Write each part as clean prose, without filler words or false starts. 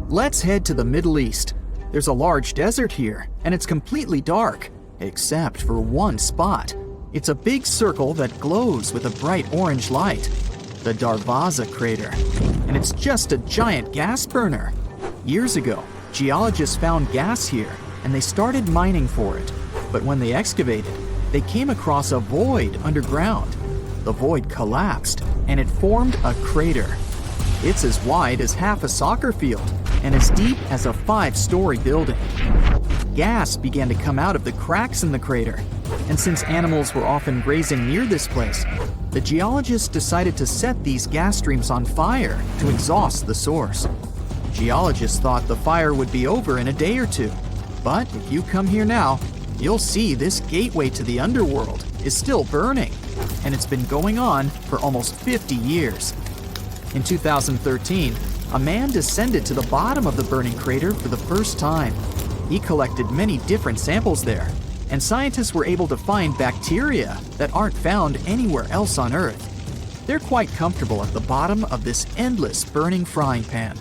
Let's head to the Middle East. There's a large desert here, and it's completely dark, except for one spot. It's a big circle that glows with a bright orange light, the Darvaza crater, and it's just a giant gas burner. Years ago, geologists found gas here, and they started mining for it. But when they excavated, they came across a void underground. The void collapsed, and it formed a crater. It's as wide as half a soccer field and as deep as a 5-story building. Gas began to come out of the cracks in the crater, and since animals were often grazing near this place, the geologists decided to set these gas streams on fire to exhaust the source. Geologists thought the fire would be over in a day or two, but if you come here now, you'll see this gateway to the underworld is still burning, and it's been going on for almost 50 years. In 2013, a man descended to the bottom of the burning crater for the first time. He collected many different samples there, and scientists were able to find bacteria that aren't found anywhere else on Earth. They're quite comfortable at the bottom of this endless burning frying pan.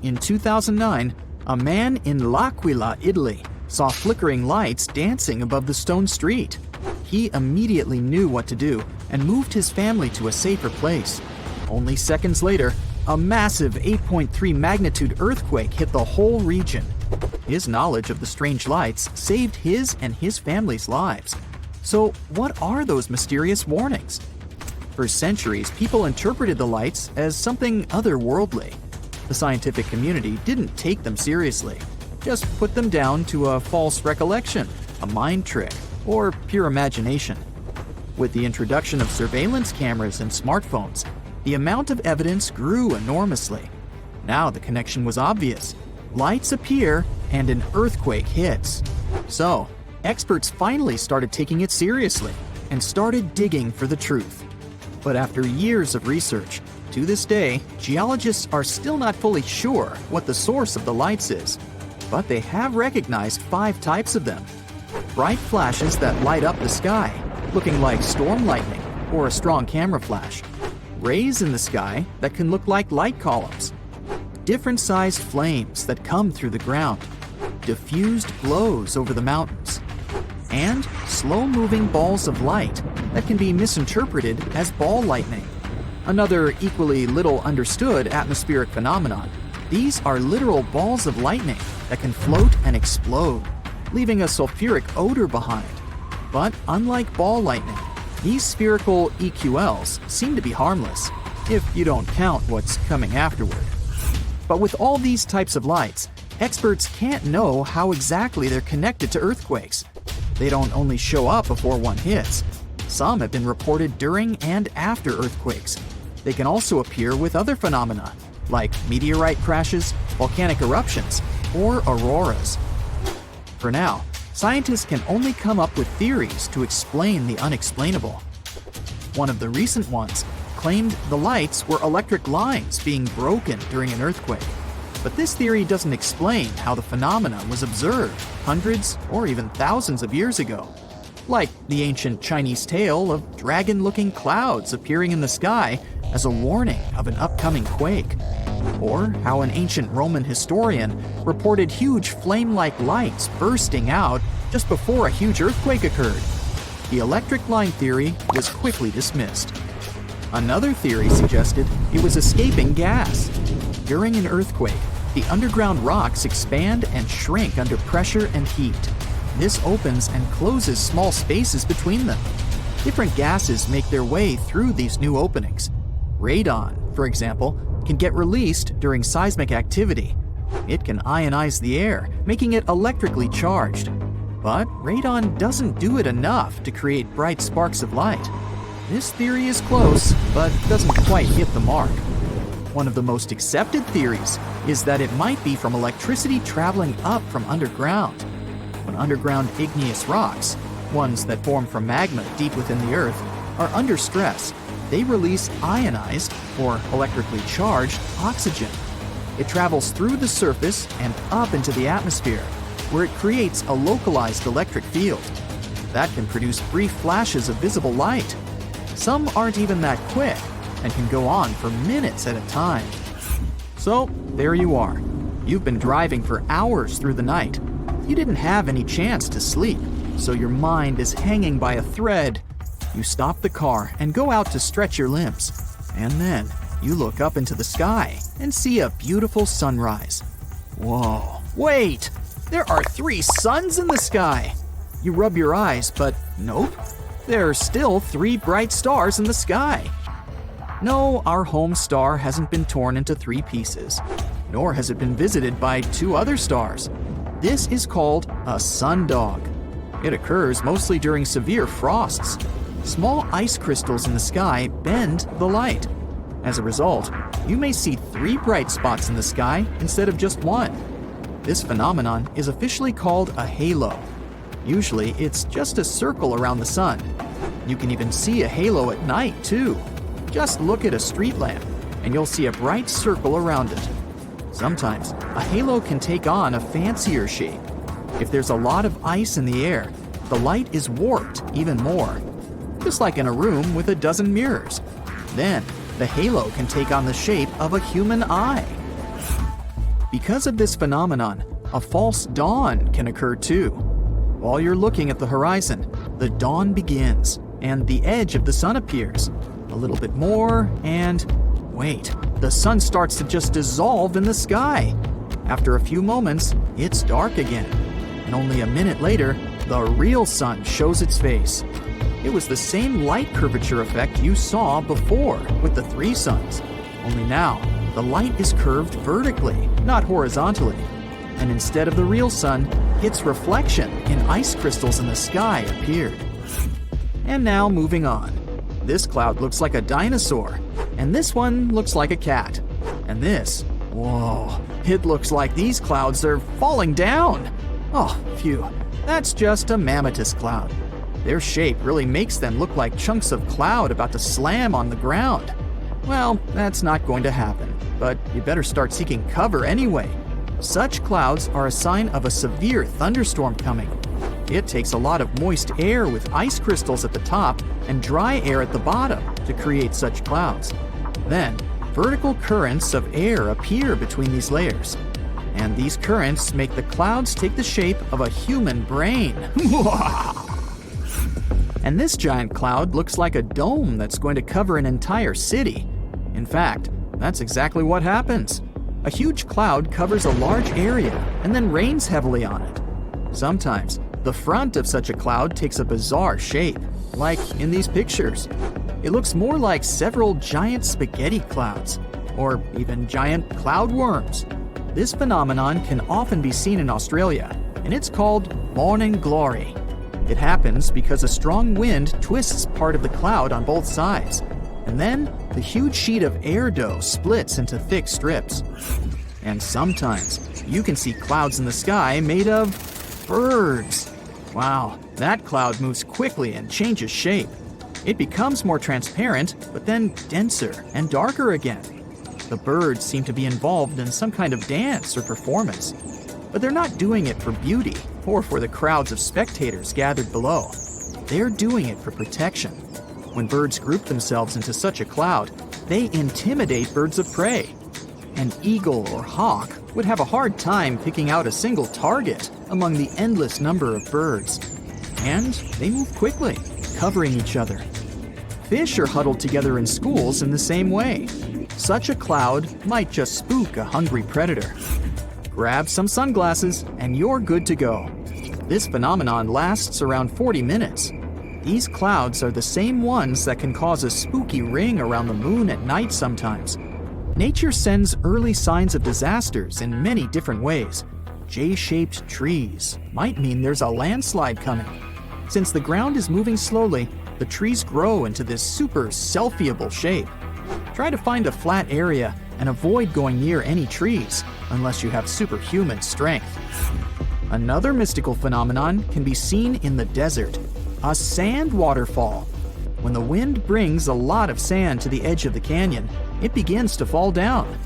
In 2009, a man in L'Aquila, Italy, saw flickering lights dancing above the stone street. He immediately knew what to do and moved his family to a safer place. Only seconds later, a massive 8.3 magnitude earthquake hit the whole region. His knowledge of the strange lights saved his and his family's lives. So, what are those mysterious warnings? For centuries, people interpreted the lights as something otherworldly. The scientific community didn't take them seriously, just put them down to a false recollection, a mind trick, or pure imagination. With the introduction of surveillance cameras and smartphones, the amount of evidence grew enormously. Now the connection was obvious. Lights appear and an earthquake hits. So, experts finally started taking it seriously and started digging for the truth. But after years of research, to this day, geologists are still not fully sure what the source of the lights is. But they have recognized 5 types of them. Bright flashes that light up the sky, looking like storm lightning or a strong camera flash. Rays in the sky that can look like light columns. Different sized flames that come through the ground. Diffused glows over the mountains. And slow-moving balls of light that can be misinterpreted as ball lightning. Another equally little understood atmospheric phenomenon. These are literal balls of lightning that can float and explode, leaving a sulfuric odor behind. But unlike ball lightning, these spherical EQLs seem to be harmless, if you don't count what's coming afterward. But with all these types of lights, experts can't know how exactly they're connected to earthquakes. They don't only show up before one hits. Some have been reported during and after earthquakes. They can also appear with other phenomena, like meteorite crashes, volcanic eruptions, or auroras. For now, scientists can only come up with theories to explain the unexplainable. One of the recent ones claimed the lights were electric lines being broken during an earthquake. But this theory doesn't explain how the phenomena was observed hundreds or even thousands of years ago. Like the ancient Chinese tale of dragon-looking clouds appearing in the sky as a warning of an upcoming quake. Or how an ancient Roman historian reported huge flame-like lights bursting out just before a huge earthquake occurred. The electric line theory was quickly dismissed. Another theory suggested it was escaping gas. During an earthquake, the underground rocks expand and shrink under pressure and heat. This opens and closes small spaces between them. Different gases make their way through these new openings. Radon, for example, can get released during seismic activity. It can ionize the air, making it electrically charged. But radon doesn't do it enough to create bright sparks of light. This theory is close, but doesn't quite hit the mark. One of the most accepted theories is that it might be from electricity traveling up from underground. When underground igneous rocks, ones that form from magma deep within the earth, are under stress, they release ionized, or electrically charged, oxygen. It travels through the surface and up into the atmosphere, where it creates a localized electric field. That can produce brief flashes of visible light. Some aren't even that quick, and can go on for minutes at a time. So, there you are. You've been driving for hours through the night. You didn't have any chance to sleep, so your mind is hanging by a thread. You stop the car and go out to stretch your limbs. And then you look up into the sky and see a beautiful sunrise. Whoa, wait! There are 3 suns in the sky! You rub your eyes, but nope. There are still 3 bright stars in the sky. No, our home star hasn't been torn into 3 pieces, nor has it been visited by 2 other stars. This is called a sundog. It occurs mostly during severe frosts. Small ice crystals in the sky bend the light. As a result, you may see 3 bright spots in the sky instead of just 1. This phenomenon is officially called a halo. Usually, it's just a circle around the sun. You can even see a halo at night, too. Just look at a street lamp, and you'll see a bright circle around it. Sometimes, a halo can take on a fancier shape. If there's a lot of ice in the air, the light is warped even more, just like in a room with a dozen mirrors. Then, the halo can take on the shape of a human eye. Because of this phenomenon, a false dawn can occur too. While you're looking at the horizon, the dawn begins, and the edge of the sun appears. A little bit more, and wait, the sun starts to just dissolve in the sky. After a few moments, it's dark again. And only a minute later, the real sun shows its face. It was the same light curvature effect you saw before with the 3 suns. Only now, the light is curved vertically, not horizontally. And instead of the real sun, its reflection in ice crystals in the sky appeared. And now moving on. This cloud looks like a dinosaur, and this one looks like a cat. And this, whoa, it looks like these clouds are falling down. Oh, phew, that's just a mammatus cloud. Their shape really makes them look like chunks of cloud about to slam on the ground. Well, that's not going to happen, but you better start seeking cover anyway. Such clouds are a sign of a severe thunderstorm coming. It takes a lot of moist air with ice crystals at the top and dry air at the bottom to create such clouds. Then, vertical currents of air appear between these layers. And these currents make the clouds take the shape of a human brain. And this giant cloud looks like a dome that's going to cover an entire city. In fact, that's exactly what happens. A huge cloud covers a large area and then rains heavily on it. Sometimes, the front of such a cloud takes a bizarre shape, like in these pictures. It looks more like several giant spaghetti clouds, or even giant cloud worms. This phenomenon can often be seen in Australia, and it's called morning glory. It happens because a strong wind twists part of the cloud on both sides, and then the huge sheet of air dough splits into thick strips. And sometimes you can see clouds in the sky made of birds. Wow, that cloud moves quickly and changes shape. It becomes more transparent, but then denser and darker again. The birds seem to be involved in some kind of dance or performance, but they're not doing it for beauty or for the crowds of spectators gathered below. They're doing it for protection. When birds group themselves into such a cloud, they intimidate birds of prey. An eagle or hawk would have a hard time picking out a single target among the endless number of birds. And they move quickly, covering each other. Fish are huddled together in schools in the same way. Such a cloud might just spook a hungry predator. Grab some sunglasses and you're good to go. This phenomenon lasts around 40 minutes. These clouds are the same ones that can cause a spooky ring around the moon at night sometimes. Nature sends early signs of disasters in many different ways. J-shaped trees might mean there's a landslide coming. Since the ground is moving slowly, the trees grow into this super selfieable shape. Try to find a flat area and avoid going near any trees unless you have superhuman strength. Another mystical phenomenon can be seen in the desert, a sand waterfall. When the wind brings a lot of sand to the edge of the canyon, it begins to fall down.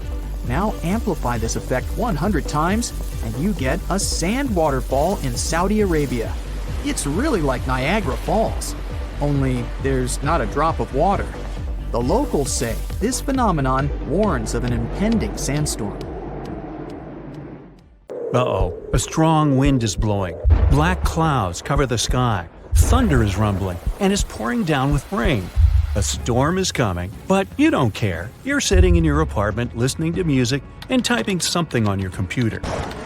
Now amplify this effect 100 times and you get a sand waterfall in Saudi Arabia. It's really like Niagara Falls, only there's not a drop of water. The locals say this phenomenon warns of an impending sandstorm. Uh-oh, a strong wind is blowing. Black clouds cover the sky. Thunder is rumbling and is pouring down with rain. A storm is coming, but you don't care. You're sitting in your apartment listening to music and typing something on your computer.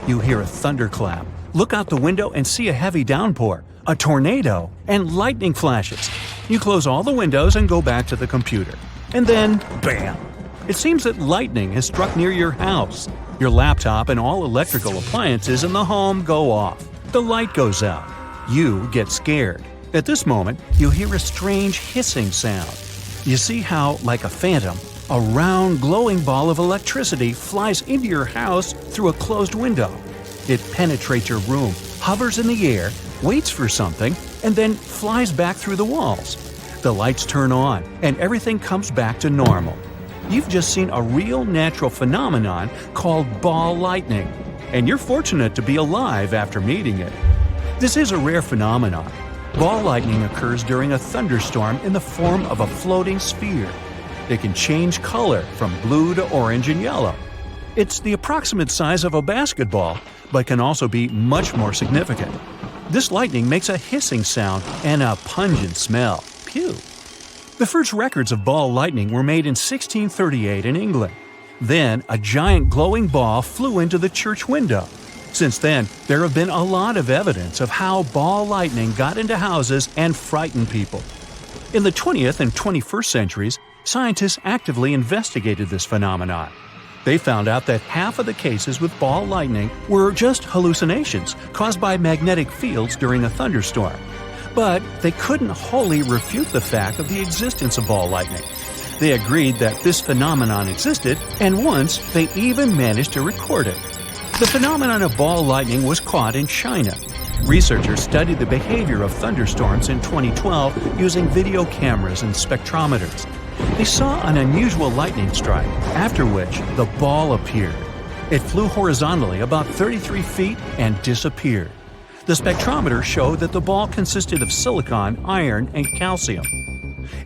You hear a thunderclap. Look out the window and see a heavy downpour, a tornado, and lightning flashes. You close all the windows and go back to the computer. And then, bam! It seems that lightning has struck near your house. Your laptop and all electrical appliances in the home go off. The light goes out. You get scared. At this moment, you hear a strange hissing sound. You see how, like a phantom, a round glowing ball of electricity flies into your house through a closed window. It penetrates your room, hovers in the air, waits for something, and then flies back through the walls. The lights turn on, and everything comes back to normal. You've just seen a real natural phenomenon called ball lightning, and you're fortunate to be alive after meeting it. This is a rare phenomenon. Ball lightning occurs during a thunderstorm in the form of a floating sphere. It can change color from blue to orange and yellow. It's the approximate size of a basketball, but can also be much more significant. This lightning makes a hissing sound and a pungent smell. Phew! The first records of ball lightning were made in 1638 in England. Then, a giant glowing ball flew into the church window. Since then, there have been a lot of evidence of how ball lightning got into houses and frightened people. In the 20th and 21st centuries, scientists actively investigated this phenomenon. They found out that half of the cases with ball lightning were just hallucinations caused by magnetic fields during a thunderstorm. But they couldn't wholly refute the fact of the existence of ball lightning. They agreed that this phenomenon existed, and once they even managed to record it. The phenomenon of ball lightning was caught in China. Researchers studied the behavior of thunderstorms in 2012 using video cameras and spectrometers. They saw an unusual lightning strike, after which the ball appeared. It flew horizontally about 33 feet and disappeared. The spectrometer showed that the ball consisted of silicon, iron, and calcium.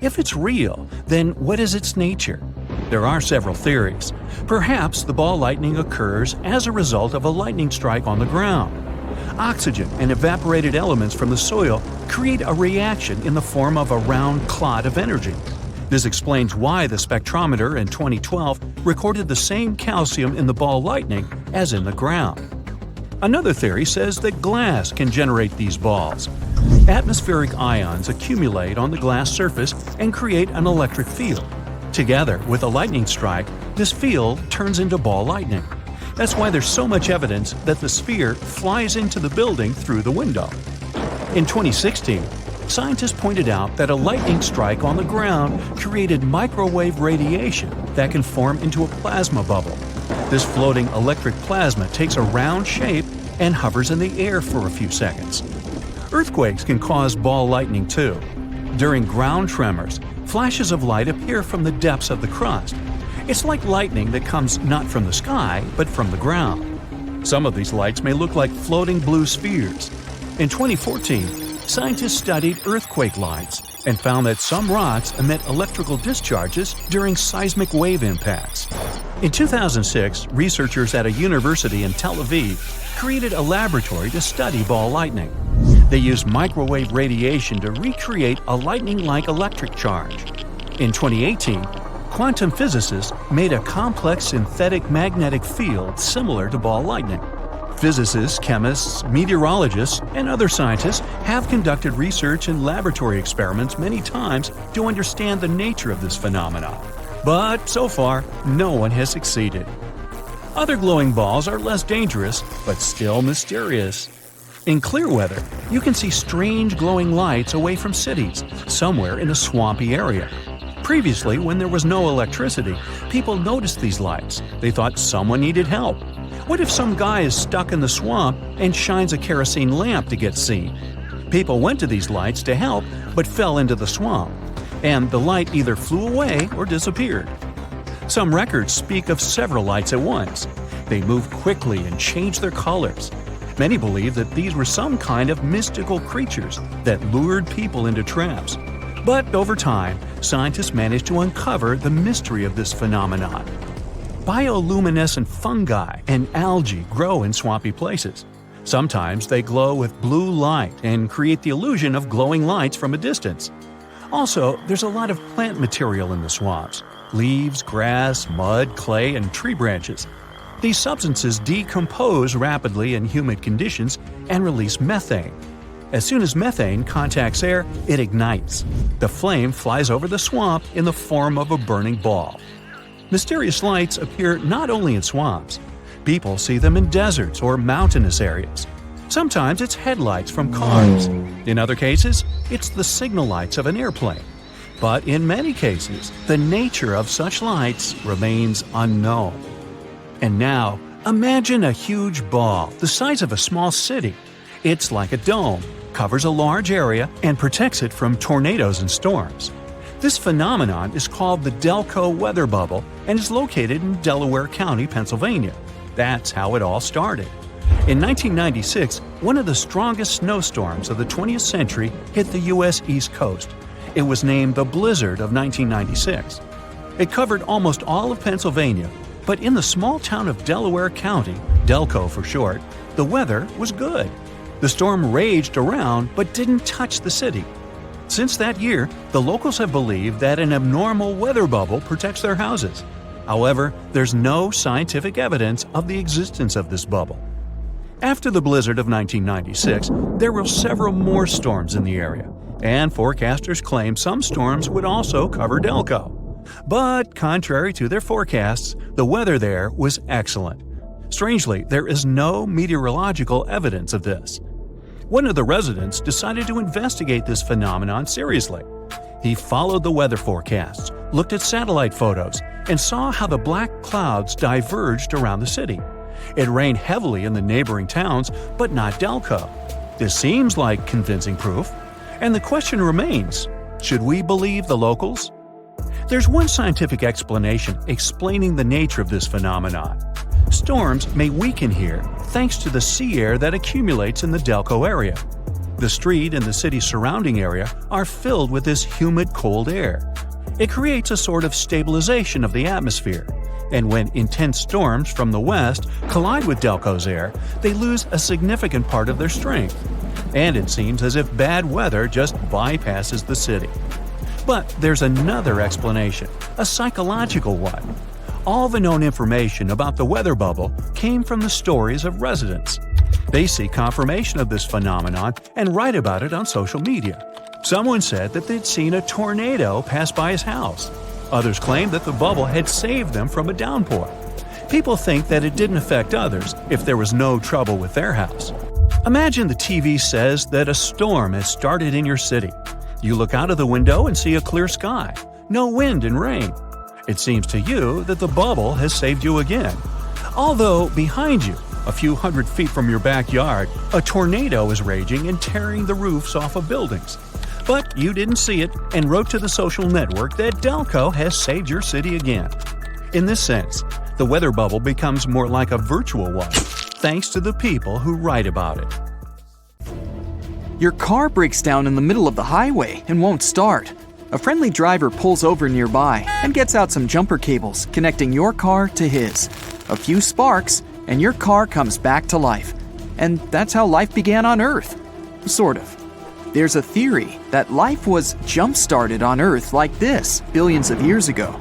If it's real, then what is its nature? There are several theories. Perhaps the ball lightning occurs as a result of a lightning strike on the ground. Oxygen and evaporated elements from the soil create a reaction in the form of a round clot of energy. This explains why the spectrometer in 2012 recorded the same calcium in the ball lightning as in the ground. Another theory says that glass can generate these balls. Atmospheric ions accumulate on the glass surface and create an electric field. Together with a lightning strike, this field turns into ball lightning. That's why there's so much evidence that the sphere flies into the building through the window. In 2016, scientists pointed out that a lightning strike on the ground created microwave radiation that can form into a plasma bubble. This floating electric plasma takes a round shape and hovers in the air for a few seconds. Earthquakes can cause ball lightning too. During ground tremors, flashes of light appear from the depths of the crust. It's like lightning that comes not from the sky, but from the ground. Some of these lights may look like floating blue spheres. In 2014, scientists studied earthquake lights and found that some rocks emit electrical discharges during seismic wave impacts. In 2006, researchers at a university in Tel Aviv created a laboratory to study ball lightning. They used microwave radiation to recreate a lightning-like electric charge. In 2018, quantum physicists made a complex synthetic magnetic field similar to ball lightning. Physicists, chemists, meteorologists, and other scientists have conducted research and laboratory experiments many times to understand the nature of this phenomenon. But so far, no one has succeeded. Other glowing balls are less dangerous, but still mysterious. In clear weather, you can see strange glowing lights away from cities, somewhere in a swampy area. Previously, when there was no electricity, people noticed these lights. They thought someone needed help. What if some guy is stuck in the swamp and shines a kerosene lamp to get seen? People went to these lights to help, but fell into the swamp, and the light either flew away or disappeared. Some records speak of several lights at once. They moved quickly and changed their colors. Many believe that these were some kind of mystical creatures that lured people into traps. But over time, scientists managed to uncover the mystery of this phenomenon. Bioluminescent fungi and algae grow in swampy places. Sometimes they glow with blue light and create the illusion of glowing lights from a distance. Also, there's a lot of plant material in the swamps: leaves, grass, mud, clay, and tree branches. These substances decompose rapidly in humid conditions and release methane. As soon as methane contacts air, it ignites. The flame flies over the swamp in the form of a burning ball. Mysterious lights appear not only in swamps. People see them in deserts or mountainous areas. Sometimes it's headlights from cars. In other cases, it's the signal lights of an airplane. But in many cases, the nature of such lights remains unknown. And now, imagine a huge ball the size of a small city. It's like a dome, covers a large area, and protects it from tornadoes and storms. This phenomenon is called the Delco weather bubble and is located in Delaware County, Pennsylvania. That's how it all started. In 1996, one of the strongest snowstorms of the 20th century hit the U.S. East Coast. It was named the Blizzard of 1996. It covered almost all of Pennsylvania, but in the small town of Delaware County, Delco for short, the weather was good. The storm raged around but didn't touch the city. Since that year, the locals have believed that an abnormal weather bubble protects their houses. However, there's no scientific evidence of the existence of this bubble. After the blizzard of 1996, there were several more storms in the area, and forecasters claimed some storms would also cover Delco. But contrary to their forecasts, the weather there was excellent. Strangely, there is no meteorological evidence of this. One of the residents decided to investigate this phenomenon seriously. He followed the weather forecasts, looked at satellite photos, and saw how the black clouds diverged around the city. It rained heavily in the neighboring towns, but not Delco. This seems like convincing proof. And the question remains, should we believe the locals? There's one scientific explanation explaining the nature of this phenomenon. Storms may weaken here thanks to the sea air that accumulates in the Delco area. The street and the city's surrounding area are filled with this humid, cold air. It creates a sort of stabilization of the atmosphere, and when intense storms from the west collide with Delco's air, they lose a significant part of their strength. And it seems as if bad weather just bypasses the city. But there's another explanation, a psychological one. All the known information about the weather bubble came from the stories of residents. They see confirmation of this phenomenon and write about it on social media. Someone said that they'd seen a tornado pass by his house. Others claimed that the bubble had saved them from a downpour. People think that it didn't affect others if there was no trouble with their house. Imagine the TV says that a storm has started in your city. You look out of the window and see a clear sky, no wind and rain. It seems to you that the bubble has saved you again. Although behind you, a few hundred feet from your backyard, a tornado is raging and tearing the roofs off of buildings. But you didn't see it and wrote to the social network that Delco has saved your city again. In this sense, the weather bubble becomes more like a virtual one, thanks to the people who write about it. Your car breaks down in the middle of the highway and won't start. A friendly driver pulls over nearby and gets out some jumper cables connecting your car to his. A few sparks, and your car comes back to life. And that's how life began on Earth. Sort of. There's a theory that life was jump-started on Earth like this billions of years ago.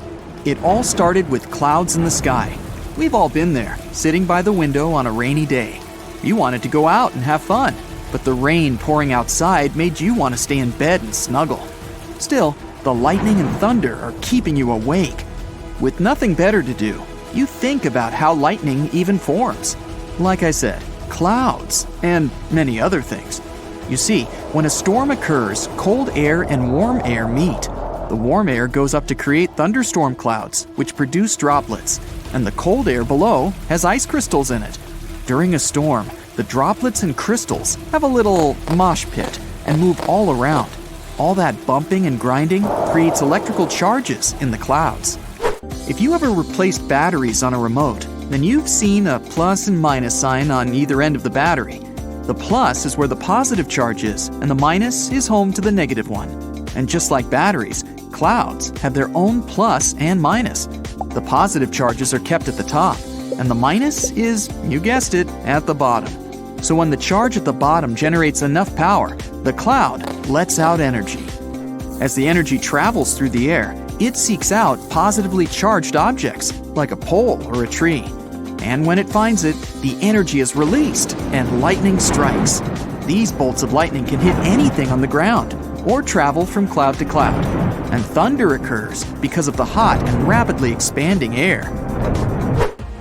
It all started with clouds in the sky. We've all been there, sitting by the window on a rainy day. You wanted to go out and have fun, but the rain pouring outside made you want to stay in bed and snuggle. Still, the lightning and thunder are keeping you awake. With nothing better to do, you think about how lightning even forms. Like I said, clouds, and many other things. You see, when a storm occurs, cold air and warm air meet. The warm air goes up to create thunderstorm clouds, which produce droplets, and the cold air below has ice crystals in it. During a storm, the droplets and crystals have a little mosh pit and move all around. All that bumping and grinding creates electrical charges in the clouds. If you ever replaced batteries on a remote, then you've seen a plus and minus sign on either end of the battery. The plus is where the positive charge is, and the minus is home to the negative one. And just like batteries, clouds have their own plus and minus. The positive charges are kept at the top, and the minus is, you guessed it, at the bottom. So when the charge at the bottom generates enough power, the cloud lets out energy. As the energy travels through the air, it seeks out positively charged objects, like a pole or a tree. And when it finds it, the energy is released and lightning strikes. These bolts of lightning can hit anything on the ground or travel from cloud to cloud. And thunder occurs because of the hot and rapidly expanding air.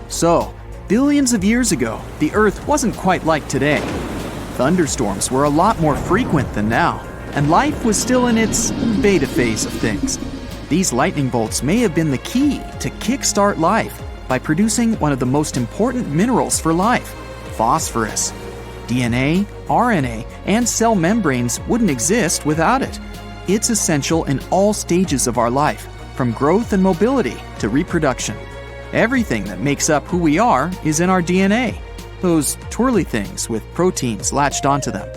So, billions of years ago, the Earth wasn't quite like today. Thunderstorms were a lot more frequent than now, and life was still in its beta phase of things. These lightning bolts may have been the key to kickstart life by producing one of the most important minerals for life, phosphorus. DNA, RNA, and cell membranes wouldn't exist without it. It's essential in all stages of our life, from growth and mobility to reproduction. Everything that makes up who we are is in our DNA, those twirly things with proteins latched onto them.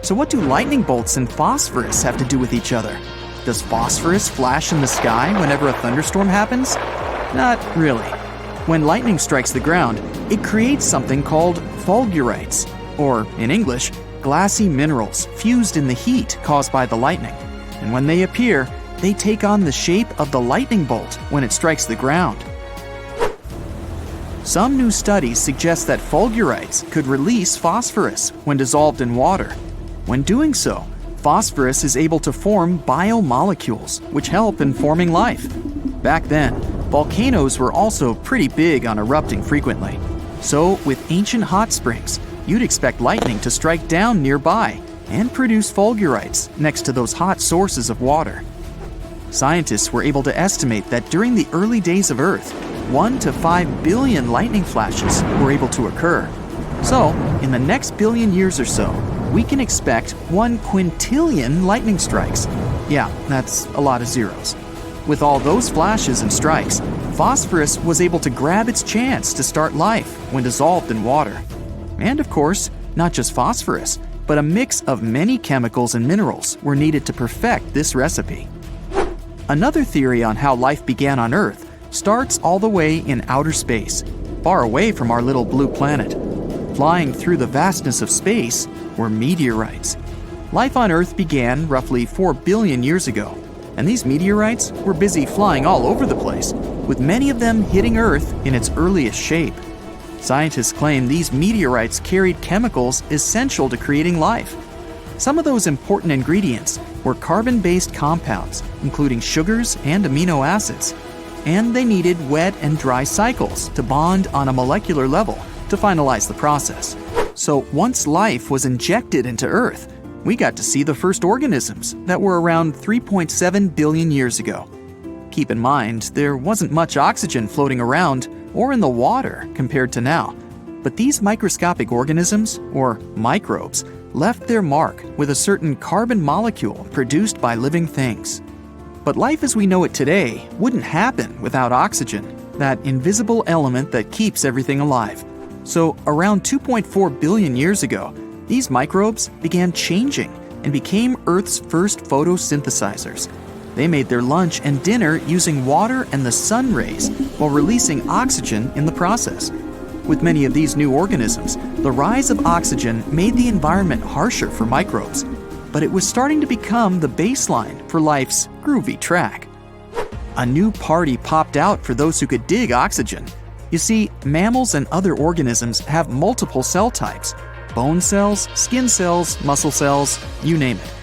So what do lightning bolts and phosphorus have to do with each other? Does phosphorus flash in the sky whenever a thunderstorm happens? Not really. When lightning strikes the ground, it creates something called fulgurites, or in English, glassy minerals fused in the heat caused by the lightning. And when they appear, they take on the shape of the lightning bolt when it strikes the ground. Some new studies suggest that fulgurites could release phosphorus when dissolved in water. When doing so, phosphorus is able to form biomolecules, which help in forming life. Back then, volcanoes were also pretty big on erupting frequently. So, with ancient hot springs, you'd expect lightning to strike down nearby and produce fulgurites next to those hot sources of water. Scientists were able to estimate that during the early days of Earth, 1 to 5 billion lightning flashes were able to occur. So, in the next billion years or so, we can expect 1 quintillion lightning strikes. Yeah, that's a lot of zeros. With all those flashes and strikes, phosphorus was able to grab its chance to start life when dissolved in water. And of course, not just phosphorus, but a mix of many chemicals and minerals were needed to perfect this recipe. Another theory on how life began on Earth starts all the way in outer space, far away from our little blue planet. Flying through the vastness of space were meteorites. Life on Earth began roughly 4 billion years ago, and these meteorites were busy flying all over the place, with many of them hitting Earth in its earliest shape. Scientists claim these meteorites carried chemicals essential to creating life. Some of those important ingredients were carbon-based compounds, including sugars and amino acids. And they needed wet and dry cycles to bond on a molecular level to finalize the process. So once life was injected into Earth, we got to see the first organisms that were around 3.7 billion years ago. Keep in mind, there wasn't much oxygen floating around or in the water compared to now. But these microscopic organisms, or microbes, left their mark with a certain carbon molecule produced by living things. But life as we know it today wouldn't happen without oxygen, that invisible element that keeps everything alive. So around 2.4 billion years ago, these microbes began changing and became Earth's first photosynthesizers. They made their lunch and dinner using water and the sun rays while releasing oxygen in the process. With many of these new organisms, the rise of oxygen made the environment harsher for microbes, but it was starting to become the baseline for life's groovy track. A new party popped out for those who could dig oxygen. You see, mammals and other organisms have multiple cell types: bone cells, skin cells, muscle cells, you name it.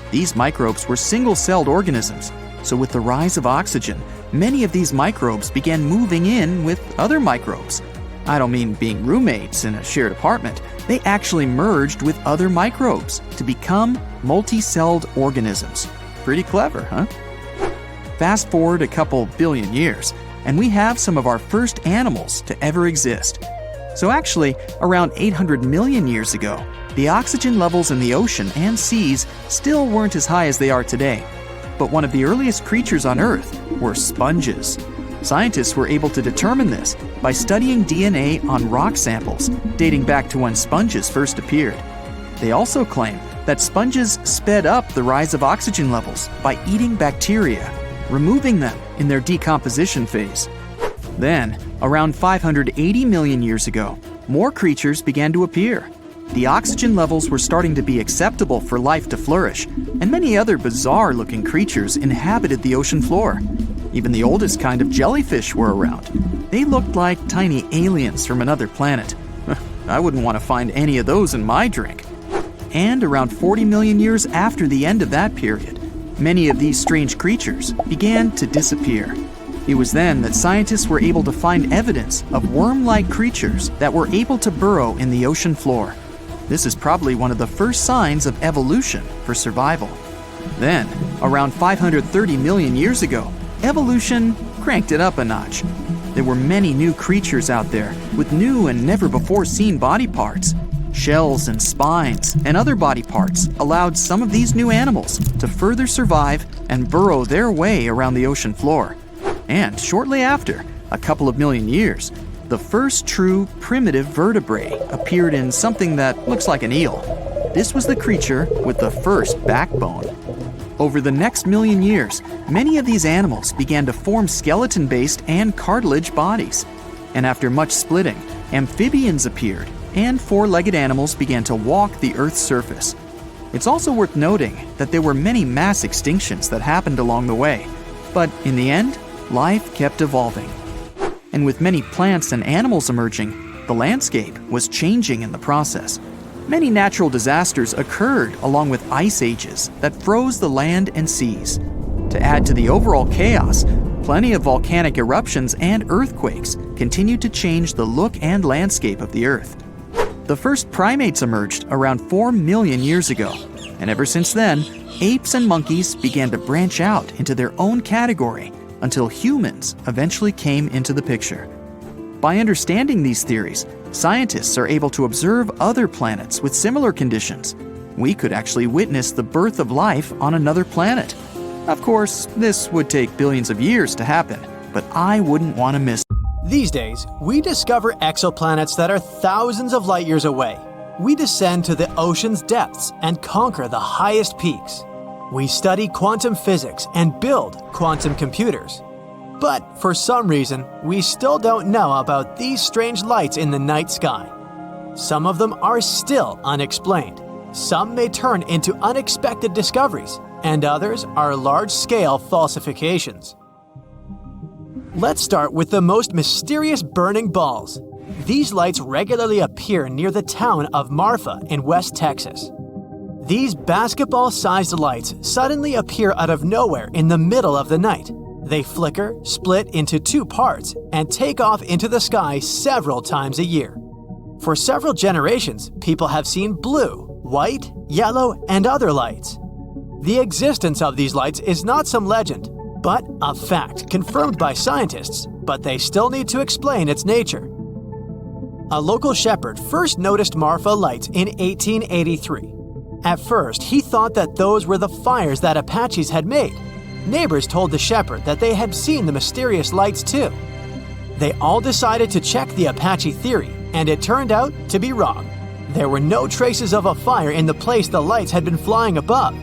These microbes were single-celled organisms, so with the rise of oxygen, many of these microbes began moving in with other microbes. I don't mean being roommates in a shared apartment. They actually merged with other microbes to become multi-celled organisms. Pretty clever, huh? Fast forward a couple billion years, and we have some of our first animals to ever exist. So actually, around 800 million years ago, the oxygen levels in the ocean and seas still weren't as high as they are today. But one of the earliest creatures on Earth were sponges. Scientists were able to determine this by studying DNA on rock samples dating back to when sponges first appeared. They also claim that sponges sped up the rise of oxygen levels by eating bacteria, removing them in their decomposition phase. Then, around 580 million years ago, more creatures began to appear. The oxygen levels were starting to be acceptable for life to flourish, and many other bizarre-looking creatures inhabited the ocean floor. Even the oldest kind of jellyfish were around. They looked like tiny aliens from another planet. I wouldn't want to find any of those in my drink. And around 40 million years after the end of that period, many of these strange creatures began to disappear. It was then that scientists were able to find evidence of worm-like creatures that were able to burrow in the ocean floor. This is probably one of the first signs of evolution for survival. Then, around 530 million years ago, evolution cranked it up a notch. There were many new creatures out there with new and never-before-seen body parts. Shells and spines and other body parts allowed some of these new animals to further survive and burrow their way around the ocean floor. And shortly after, a couple of million years, the first true primitive vertebrae appeared in something that looks like an eel. This was the creature with the first backbone. Over the next million years, many of these animals began to form skeleton-based and cartilage bodies. And after much splitting, amphibians appeared, and four-legged animals began to walk the Earth's surface. It's also worth noting that there were many mass extinctions that happened along the way. But in the end, life kept evolving. And with many plants and animals emerging, the landscape was changing in the process. Many natural disasters occurred along with ice ages that froze the land and seas. To add to the overall chaos, plenty of volcanic eruptions and earthquakes continued to change the look and landscape of the Earth. The first primates emerged around 4 million years ago, and ever since then, apes and monkeys began to branch out into their own category until humans eventually came into the picture. By understanding these theories, scientists are able to observe other planets with similar conditions. We could actually witness the birth of life on another planet. Of course, this would take billions of years to happen, but I wouldn't want to miss it. These days, we discover exoplanets that are thousands of light years away. We descend to the ocean's depths and conquer the highest peaks. We study quantum physics and build quantum computers. But for some reason, we still don't know about these strange lights in the night sky. Some of them are still unexplained. Some may turn into unexpected discoveries, and others are large-scale falsifications. Let's start with the most mysterious burning balls. These lights regularly appear near the town of Marfa in West Texas. These basketball-sized lights suddenly appear out of nowhere in the middle of the night. They flicker, split into two parts, and take off into the sky several times a year. For several generations, people have seen blue, white, yellow, and other lights. The existence of these lights is not some legend, but a fact confirmed by scientists, but they still need to explain its nature. A local shepherd first noticed Marfa lights in 1883. At first, he thought that those were the fires that Apaches had made. Neighbors told the shepherd that they had seen the mysterious lights too. They all decided to check the Apache theory, and it turned out to be wrong. There were no traces of a fire in the place the lights had been flying above.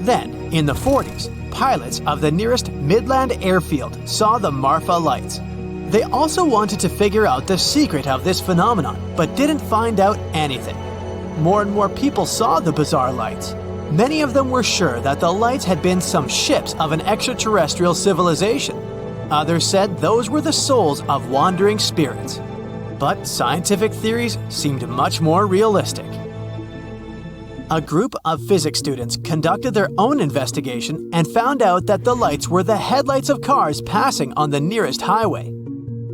Then, in the 40s, pilots of the nearest Midland airfield saw the Marfa lights. They also wanted to figure out the secret of this phenomenon, but didn't find out anything. More and more people saw the bizarre lights. Many of them were sure that the lights had been some ships of an extraterrestrial civilization. Others said those were the souls of wandering spirits. But scientific theories seemed much more realistic. A group of physics students conducted their own investigation and found out that the lights were the headlights of cars passing on the nearest highway.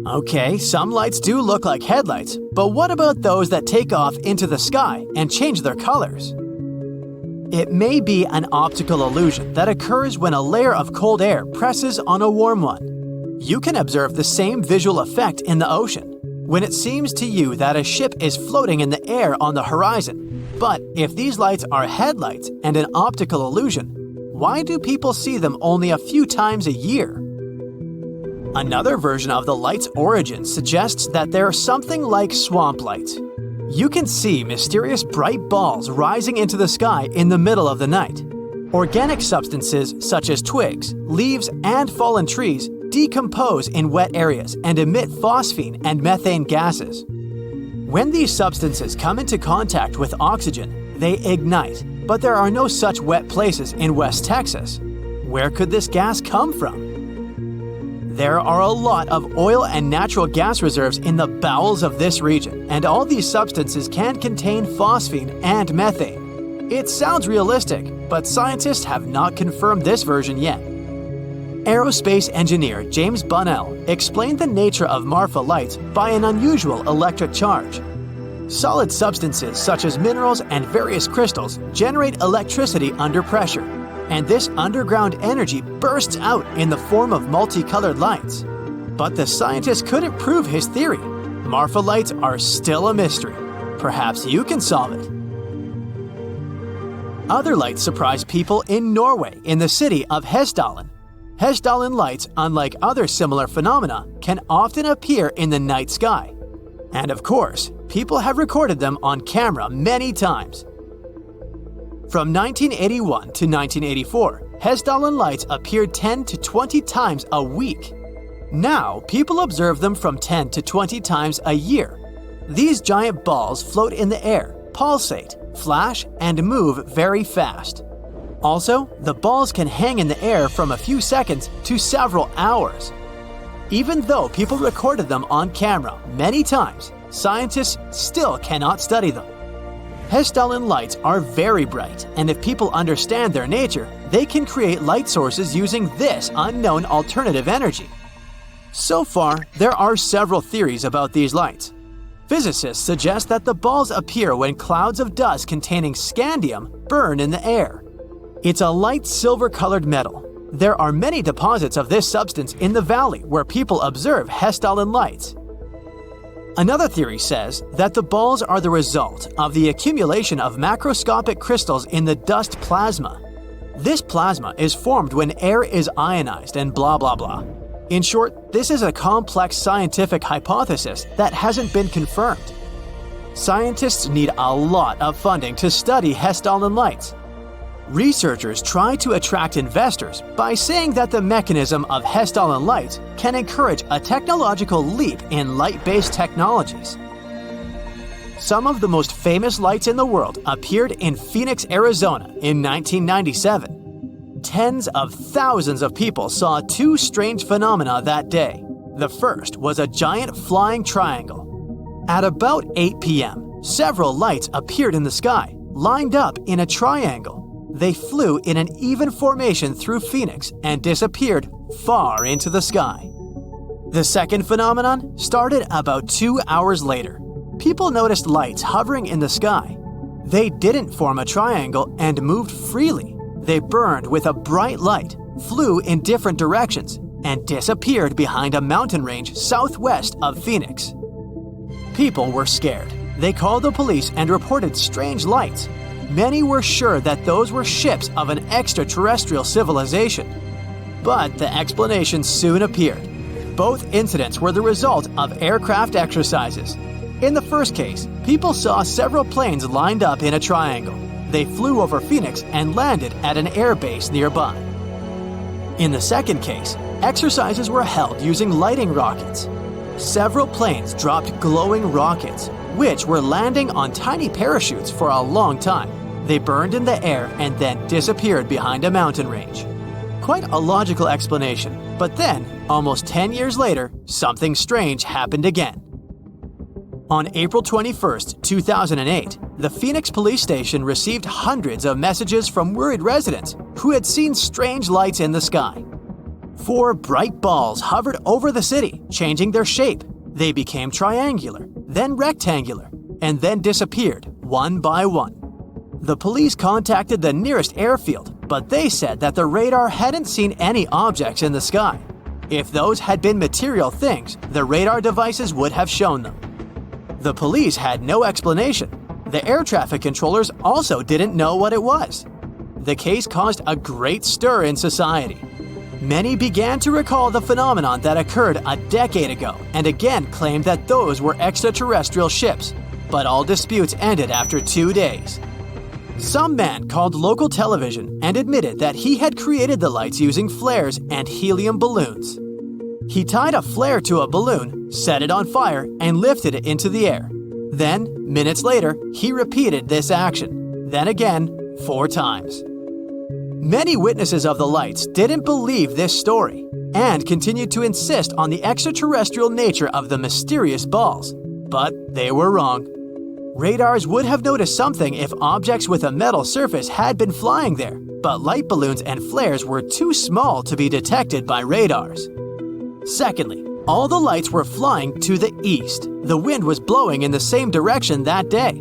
Okay, some lights do look like headlights, but what about those that take off into the sky and change their colors? It may be an optical illusion that occurs when a layer of cold air presses on a warm one. You can observe the same visual effect in the ocean, when it seems to you that a ship is floating in the air on the horizon. But if these lights are headlights and an optical illusion, why do people see them only a few times a year? Another version of the light's origin suggests that they're something like swamp lights. You can see mysterious bright balls rising into the sky in the middle of the night. Organic substances such as twigs, leaves, and fallen trees decompose in wet areas and emit phosphine and methane gases. When these substances come into contact with oxygen, they ignite, but there are no such wet places in West Texas. Where could this gas come from? There are a lot of oil and natural gas reserves in the bowels of this region, and all these substances can contain phosphine and methane. It sounds realistic, but scientists have not confirmed this version yet. Aerospace engineer James Bunnell explained the nature of Marfa lights by an unusual electric charge. Solid substances such as minerals and various crystals generate electricity under pressure, and this underground energy bursts out in the form of multicolored lights. But the scientist couldn't prove his theory. Marfa lights are still a mystery. Perhaps you can solve it. Other lights surprise people in Norway in the city of Hessdalen. Hessdalen lights, unlike other similar phenomena, can often appear in the night sky. And of course, people have recorded them on camera many times. From 1981 to 1984, Hessdalen lights appeared 10 to 20 times a week. Now, people observe them from 10 to 20 times a year. These giant balls float in the air, pulsate, flash, and move very fast. Also, the balls can hang in the air from a few seconds to several hours. Even though people recorded them on camera many times, scientists still cannot study them. Hessdalen lights are very bright, and if people understand their nature, they can create light sources using this unknown alternative energy. So far, there are several theories about these lights. Physicists suggest that the balls appear when clouds of dust containing scandium burn in the air. It's a light silver-colored metal. There are many deposits of this substance in the valley where people observe Hessdalen lights. Another theory says that the balls are the result of the accumulation of macroscopic crystals in the dust plasma. This plasma is formed when air is ionized and blah blah blah. In short, this is a complex scientific hypothesis that hasn't been confirmed. Scientists need a lot of funding to study Hessdalen lights. Researchers try to attract investors by saying that the mechanism of Hessdalen lights can encourage a technological leap in light-based technologies. Some of the most famous lights in the world appeared in Phoenix, Arizona in 1997. Tens of thousands of people saw two strange phenomena that day. The first was a giant flying triangle. At about 8 p.m., several lights appeared in the sky, lined up in a triangle. They flew in an even formation through Phoenix and disappeared far into the sky. The second phenomenon started about 2 hours later. People noticed lights hovering in the sky. They didn't form a triangle and moved freely. They burned with a bright light, flew in different directions, and disappeared behind a mountain range southwest of Phoenix. People were scared. They called the police and reported strange lights. Many were sure that those were ships of an extraterrestrial civilization. But the explanation soon appeared. Both incidents were the result of aircraft exercises. In the first case, people saw several planes lined up in a triangle. They flew over Phoenix and landed at an air base nearby. In the second case, exercises were held using lighting rockets. Several planes dropped glowing rockets, which were landing on tiny parachutes for a long time. They burned in the air and then disappeared behind a mountain range. Quite a logical explanation, but then, almost 10 years later, something strange happened again. On April 21, 2008, the Phoenix police station received hundreds of messages from worried residents who had seen strange lights in the sky. 4 bright balls hovered over the city, changing their shape. They became triangular, then rectangular, and then disappeared one by one. The police contacted the nearest airfield, but they said that the radar hadn't seen any objects in the sky. If those had been material things, the radar devices would have shown them. The police had no explanation. The air traffic controllers also didn't know what it was. The case caused a great stir in society. Many began to recall the phenomenon that occurred a decade ago and again claimed that those were extraterrestrial ships. but all disputes ended after 2 days. Some man called local television and admitted that he had created the lights using flares and helium balloons. He tied a flare to a balloon, set it on fire, and lifted it into the air. Then, minutes later, he repeated this action, then again, 4 times. Many witnesses of the lights didn't believe this story and continued to insist on the extraterrestrial nature of the mysterious balls, but they were wrong. Radars would have noticed something if objects with a metal surface had been flying there, but light balloons and flares were too small to be detected by radars. Secondly, all the lights were flying to the east. The wind was blowing in the same direction that day.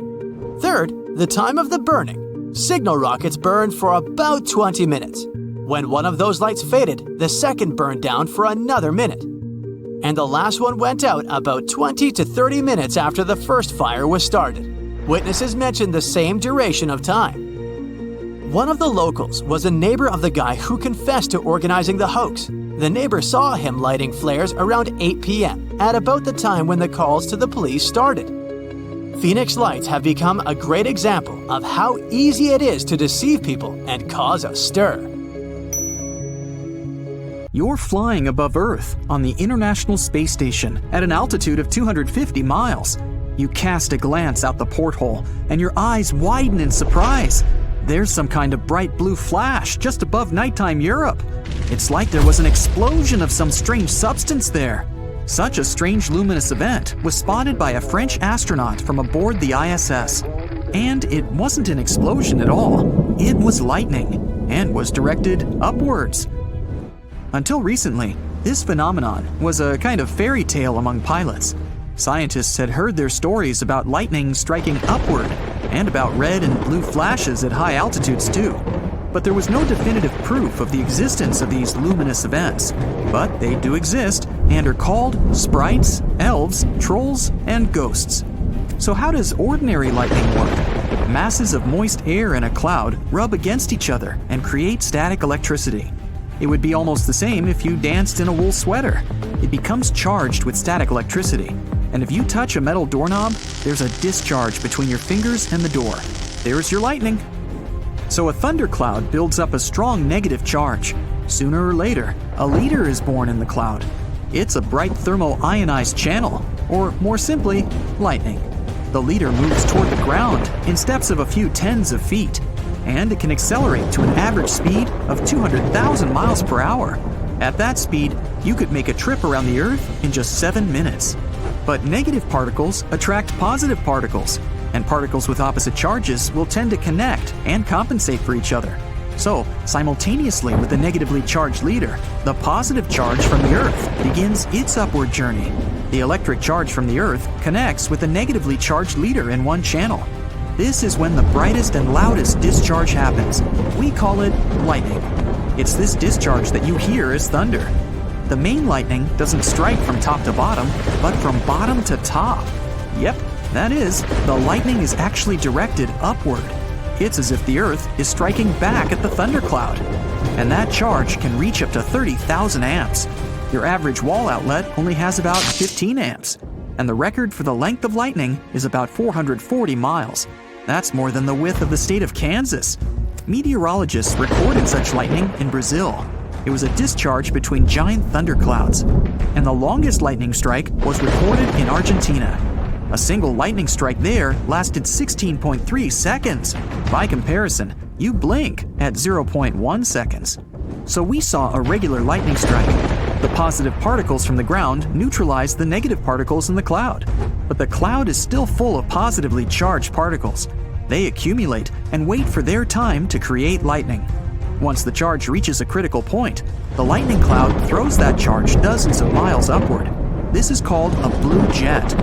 Third, the time of the burning. Signal rockets burned for about 20 minutes. When one of those lights faded, the second burned down for another minute. And the last one went out about 20 to 30 minutes after the first fire was started. Witnesses mentioned the same duration of time. One of the locals was a neighbor of the guy who confessed to organizing the hoax. The neighbor saw him lighting flares around 8 p.m., at about the time when the calls to the police started. Phoenix lights have become a great example of how easy it is to deceive people and cause a stir. You're flying above Earth on the International Space Station at an altitude of 250 miles. You cast a glance out the porthole and your eyes widen in surprise. There's some kind of bright blue flash just above nighttime Europe. It's like there was an explosion of some strange substance there. Such a strange luminous event was spotted by a French astronaut from aboard the ISS. And it wasn't an explosion at all. It was lightning and was directed upwards. Until recently, this phenomenon was a kind of fairy tale among pilots. Scientists had heard their stories about lightning striking upward and about red and blue flashes at high altitudes too. But there was no definitive proof of the existence of these luminous events. But they do exist and are called sprites, elves, trolls, and ghosts. So how does ordinary lightning work? Masses of moist air in a cloud rub against each other and create static electricity. It would be almost the same if you danced in a wool sweater. It becomes charged with static electricity. And if you touch a metal doorknob, there's a discharge between your fingers and the door. There's your lightning. So a thundercloud builds up a strong negative charge. Sooner or later, a leader is born in the cloud. It's a bright thermo-ionized channel, or more simply, lightning. The leader moves toward the ground in steps of a few tens of feet, and it can accelerate to an average speed of 200,000 miles per hour. At that speed, you could make a trip around the Earth in just 7 minutes. But negative particles attract positive particles, and particles with opposite charges will tend to connect and compensate for each other. So, simultaneously with the negatively charged leader, the positive charge from the Earth begins its upward journey. The electric charge from the Earth connects with the negatively charged leader in one channel. This is when the brightest and loudest discharge happens. We call it lightning. It's this discharge that you hear as thunder. The main lightning doesn't strike from top to bottom, but from bottom to top. Yep, that is, the lightning is actually directed upward. It's as if the Earth is striking back at the thundercloud. And that charge can reach up to 30,000 amps. Your average wall outlet only has about 15 amps. And the record for the length of lightning is about 440 miles. That's more than the width of the state of Kansas. Meteorologists recorded such lightning in Brazil. It was a discharge between giant thunderclouds. And the longest lightning strike was recorded in Argentina. A single lightning strike there lasted 16.3 seconds. By comparison, you blink at 0.1 seconds. So we saw a regular lightning strike. The positive particles from the ground neutralize the negative particles in the cloud. But the cloud is still full of positively charged particles. They accumulate and wait for their time to create lightning. Once the charge reaches a critical point, the lightning cloud throws that charge dozens of miles upward. This is called a blue jet.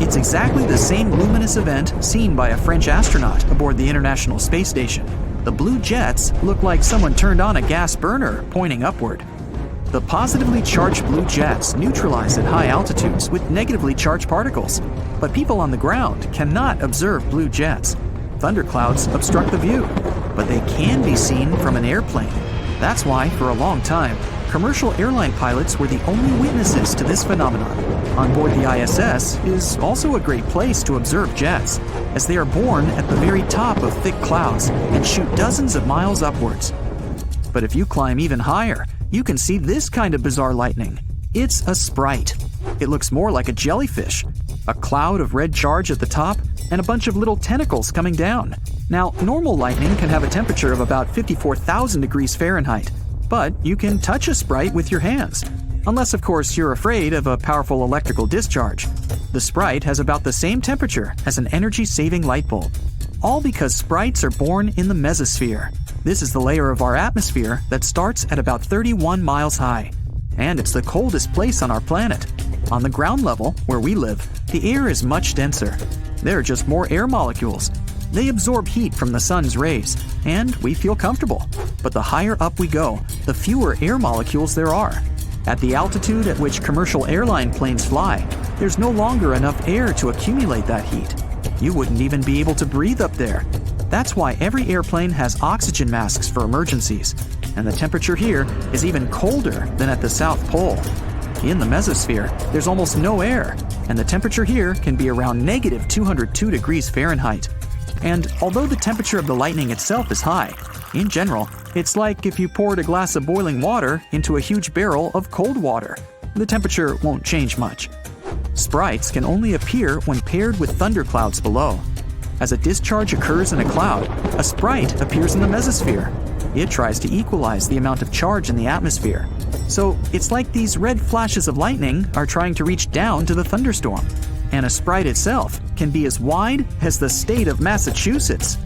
It's exactly the same luminous event seen by a French astronaut aboard the International Space Station. The blue jets look like someone turned on a gas burner pointing upward. The positively charged blue jets neutralize at high altitudes with negatively charged particles, but people on the ground cannot observe blue jets. Thunderclouds obstruct the view, but they can be seen from an airplane. That's why, for a long time, Commercial airline pilots were the only witnesses to this phenomenon. On board the ISS is also a great place to observe jets, as they are born at the very top of thick clouds and shoot dozens of miles upwards. But if you climb even higher, you can see this kind of bizarre lightning. It's a sprite. It looks more like a jellyfish, a cloud of red charge at the top and a bunch of little tentacles coming down. Now, normal lightning can have a temperature of about 54,000 degrees Fahrenheit, but you can touch a sprite with your hands. Unless, of course, you're afraid of a powerful electrical discharge. The sprite has about the same temperature as an energy-saving light bulb. All because sprites are born in the mesosphere. This is the layer of our atmosphere that starts at about 31 miles high. And it's the coldest place on our planet. On the ground level, where we live, the air is much denser. There are just more air molecules. They absorb heat from the sun's rays, and we feel comfortable. But the higher up we go, the fewer air molecules there are. At the altitude at which commercial airline planes fly, there's no longer enough air to accumulate that heat. You wouldn't even be able to breathe up there. That's why every airplane has oxygen masks for emergencies, and the temperature here is even colder than at the South Pole. In the mesosphere, there's almost no air, and the temperature here can be around negative 202 degrees Fahrenheit. And although the temperature of the lightning itself is high, in general, it's like if you poured a glass of boiling water into a huge barrel of cold water. The temperature won't change much. Sprites can only appear when paired with thunderclouds below. As a discharge occurs in a cloud, a sprite appears in the mesosphere. It tries to equalize the amount of charge in the atmosphere. So it's like these red flashes of lightning are trying to reach down to the thunderstorm. And a sprite itself can be as wide as the state of Massachusetts.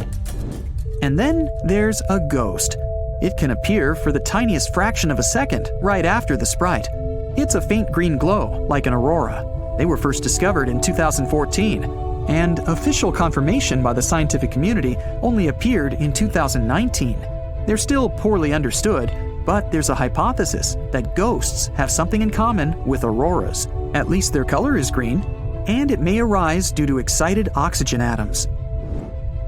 And then there's a ghost. It can appear for the tiniest fraction of a second right after the sprite. It's a faint green glow, like an aurora. They were first discovered in 2014, and official confirmation by the scientific community only appeared in 2019. They're still poorly understood, but there's a hypothesis that ghosts have something in common with auroras. At least their color is green, and it may arise due to excited oxygen atoms.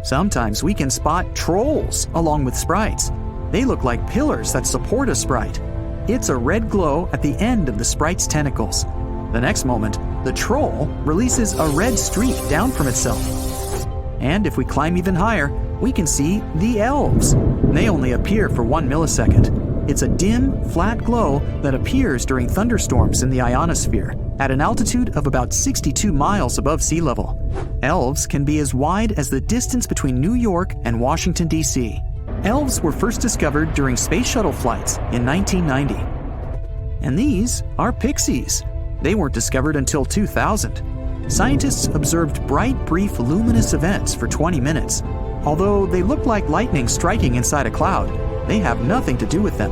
Sometimes we can spot trolls along with sprites. They look like pillars that support a sprite. It's a red glow at the end of the sprite's tentacles. The next moment, the troll releases a red streak down from itself. And if we climb even higher, we can see the elves. They only appear for 1 millisecond. It's a dim, flat glow that appears during thunderstorms in the ionosphere at an altitude of about 62 miles above sea level. Elves can be as wide as the distance between New York and Washington, D.C. Elves were first discovered during space shuttle flights in 1990. And these are pixies. They weren't discovered until 2000. Scientists observed bright, brief, luminous events for 20 minutes. Although they look like lightning striking inside a cloud, they have nothing to do with them.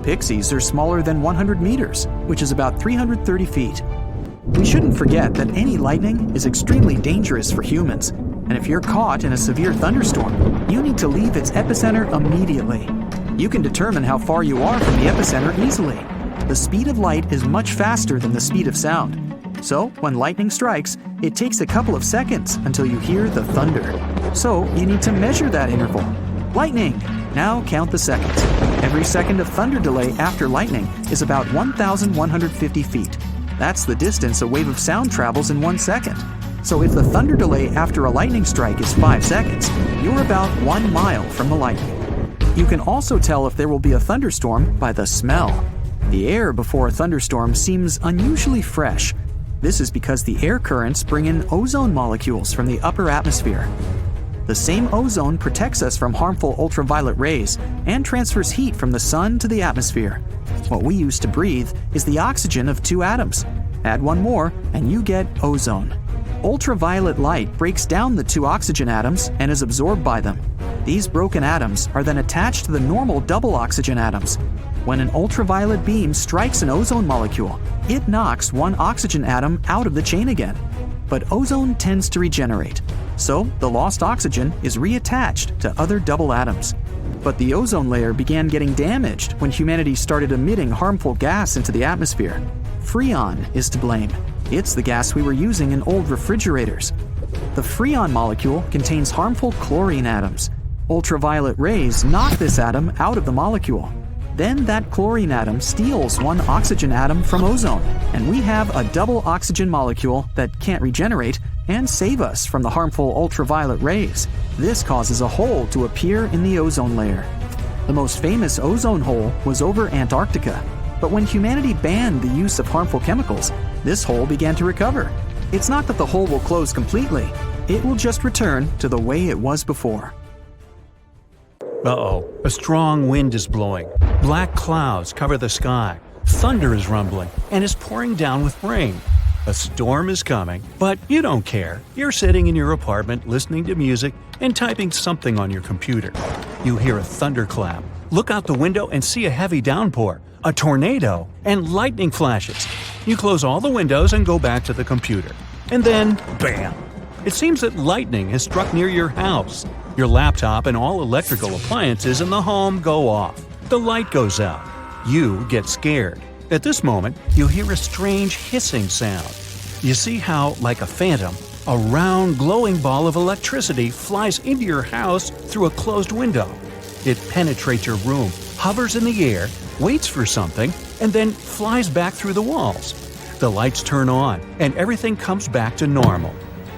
Pixies are smaller than 100 meters, which is about 330 feet. We shouldn't forget that any lightning is extremely dangerous for humans, and if you're caught in a severe thunderstorm, you need to leave its epicenter immediately. You can determine how far you are from the epicenter easily. The speed of light is much faster than the speed of sound. So, when lightning strikes, it takes a couple of seconds until you hear the thunder. So, you need to measure that interval. Lightning! Now count the seconds. Every second of thunder delay after lightning is about 1,150 feet. That's the distance a wave of sound travels in 1 second. So if the thunder delay after a lightning strike is 5 seconds, you're about 1 mile from the lightning. You can also tell if there will be a thunderstorm by the smell. The air before a thunderstorm seems unusually fresh. This is because the air currents bring in ozone molecules from the upper atmosphere. The same ozone protects us from harmful ultraviolet rays and transfers heat from the sun to the atmosphere. What we use to breathe is the oxygen of 2 atoms. Add 1 more and you get ozone. Ultraviolet light breaks down the 2 oxygen atoms and is absorbed by them. These broken atoms are then attached to the normal double oxygen atoms. When an ultraviolet beam strikes an ozone molecule, it knocks 1 oxygen atom out of the chain again. But ozone tends to regenerate, so the lost oxygen is reattached to other double atoms. But the ozone layer began getting damaged when humanity started emitting harmful gas into the atmosphere. Freon is to blame. It's the gas we were using in old refrigerators. The freon molecule contains harmful chlorine atoms. Ultraviolet rays knock this atom out of the molecule. Then that chlorine atom steals one oxygen atom from ozone, and we have a double oxygen molecule that can't regenerate and save us from the harmful ultraviolet rays. This causes a hole to appear in the ozone layer. The most famous ozone hole was over Antarctica, but when humanity banned the use of harmful chemicals, this hole began to recover. It's not that the hole will close completely, it will just return to the way it was before. Uh-oh, a strong wind is blowing. Black clouds cover the sky. Thunder is rumbling and is pouring down with rain. A storm is coming, but you don't care. You're sitting in your apartment listening to music and typing something on your computer. You hear a thunderclap. Look out the window and see a heavy downpour, a tornado, and lightning flashes. You close all the windows and go back to the computer. And then, bam! It seems that lightning has struck near your house. Your laptop and all electrical appliances in the home go off. The light goes out. You get scared. At this moment, you hear a strange hissing sound. You see how, like a phantom, a round glowing ball of electricity flies into your house through a closed window. It penetrates your room, hovers in the air, waits for something, and then flies back through the walls. The lights turn on, and everything comes back to normal.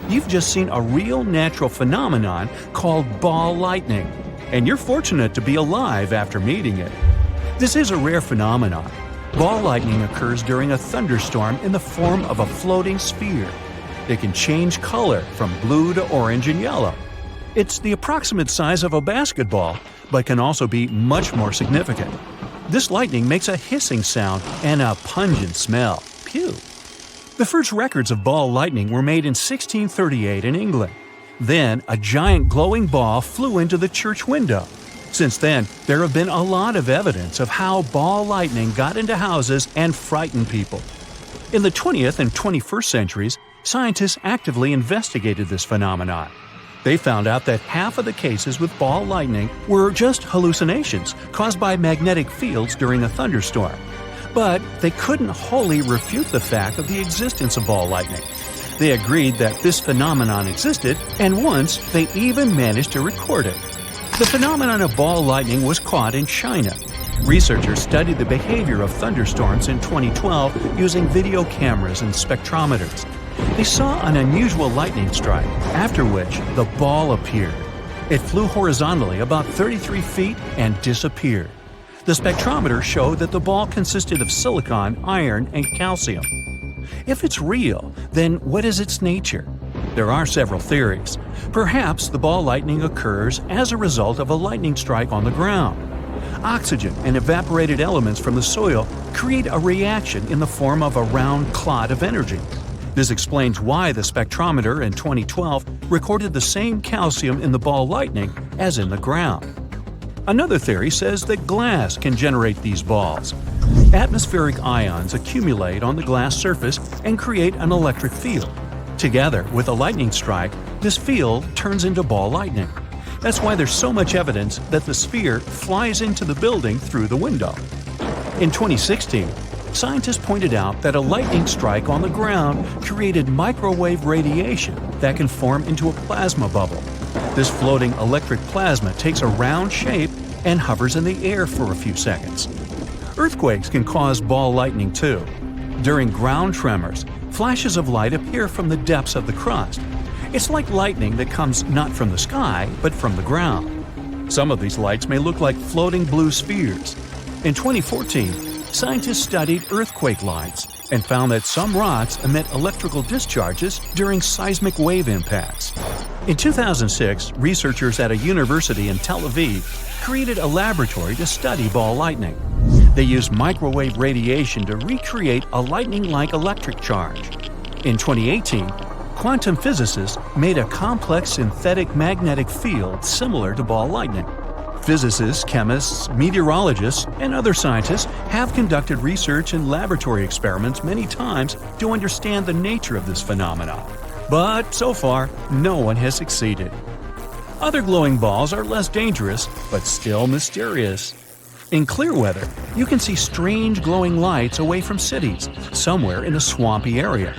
You've just seen a real natural phenomenon called ball lightning, and you're fortunate to be alive after meeting it. This is a rare phenomenon. Ball lightning occurs during a thunderstorm in the form of a floating sphere. It can change color from blue to orange and yellow. It's the approximate size of a basketball, but can also be much more significant. This lightning makes a hissing sound and a pungent smell. Phew! The first records of ball lightning were made in 1638 in England. Then, a giant glowing ball flew into the church window. Since then, there have been a lot of evidence of how ball lightning got into houses and frightened people. In the 20th and 21st centuries, scientists actively investigated this phenomenon. They found out that half of the cases with ball lightning were just hallucinations caused by magnetic fields during a thunderstorm. But they couldn't wholly refute the fact of the existence of ball lightning. They agreed that this phenomenon existed, and once they even managed to record it. The phenomenon of ball lightning was caught in China. Researchers studied the behavior of thunderstorms in 2012 using video cameras and spectrometers. They saw an unusual lightning strike, after which the ball appeared. It flew horizontally about 33 feet and disappeared. The spectrometer showed that the ball consisted of silicon, iron, and calcium. If it's real, then what is its nature? There are several theories. Perhaps the ball lightning occurs as a result of a lightning strike on the ground. Oxygen and evaporated elements from the soil create a reaction in the form of a round clot of energy. This explains why the spectrometer in 2012 recorded the same calcium in the ball lightning as in the ground. Another theory says that glass can generate these balls. Atmospheric ions accumulate on the glass surface and create an electric field. Together with a lightning strike, this field turns into ball lightning. That's why there's so much evidence that the sphere flies into the building through the window. In 2016, scientists pointed out that a lightning strike on the ground created microwave radiation that can form into a plasma bubble. This floating electric plasma takes a round shape and hovers in the air for a few seconds. Earthquakes can cause ball lightning too. During ground tremors, flashes of light appear from the depths of the crust. It's like lightning that comes not from the sky, but from the ground. Some of these lights may look like floating blue spheres. In 2014, scientists studied earthquake lights and found that some rocks emit electrical discharges during seismic wave impacts. In 2006, researchers at a university in Tel Aviv created a laboratory to study ball lightning. They used microwave radiation to recreate a lightning-like electric charge. In 2018, quantum physicists made a complex synthetic magnetic field similar to ball lightning. Physicists, chemists, meteorologists, and other scientists have conducted research and laboratory experiments many times to understand the nature of this phenomenon. But so far, no one has succeeded. Other glowing balls are less dangerous, but still mysterious. In clear weather, you can see strange glowing lights away from cities, somewhere in a swampy area.